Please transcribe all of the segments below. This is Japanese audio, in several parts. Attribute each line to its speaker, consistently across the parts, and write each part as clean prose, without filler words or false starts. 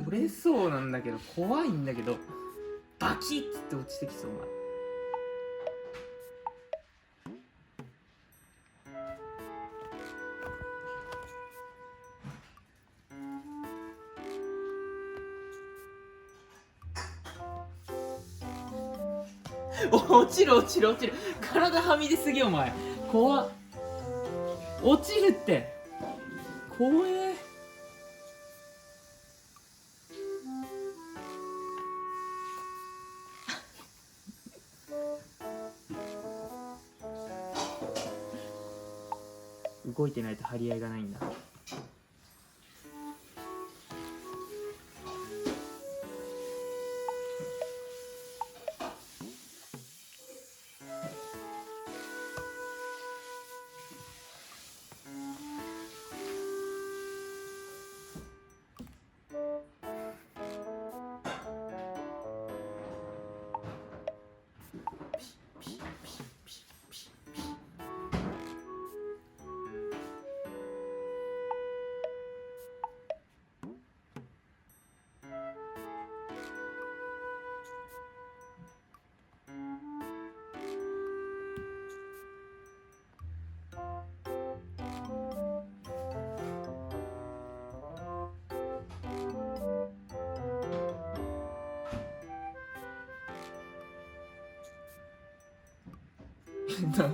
Speaker 1: 折れそうなんだけど、怖いんだけど、バキッつって落ちてきそう。お前落ちる落ちる落ちる、体はみ出すぎお前、怖っ。落ちるって怖え。動いてないと張り合いがないんだ。ひど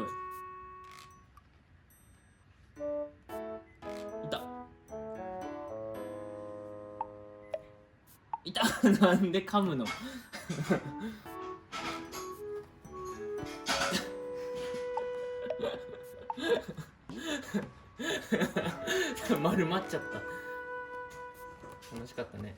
Speaker 1: い。いたなんで噛むの丸まっちゃった。楽しかったね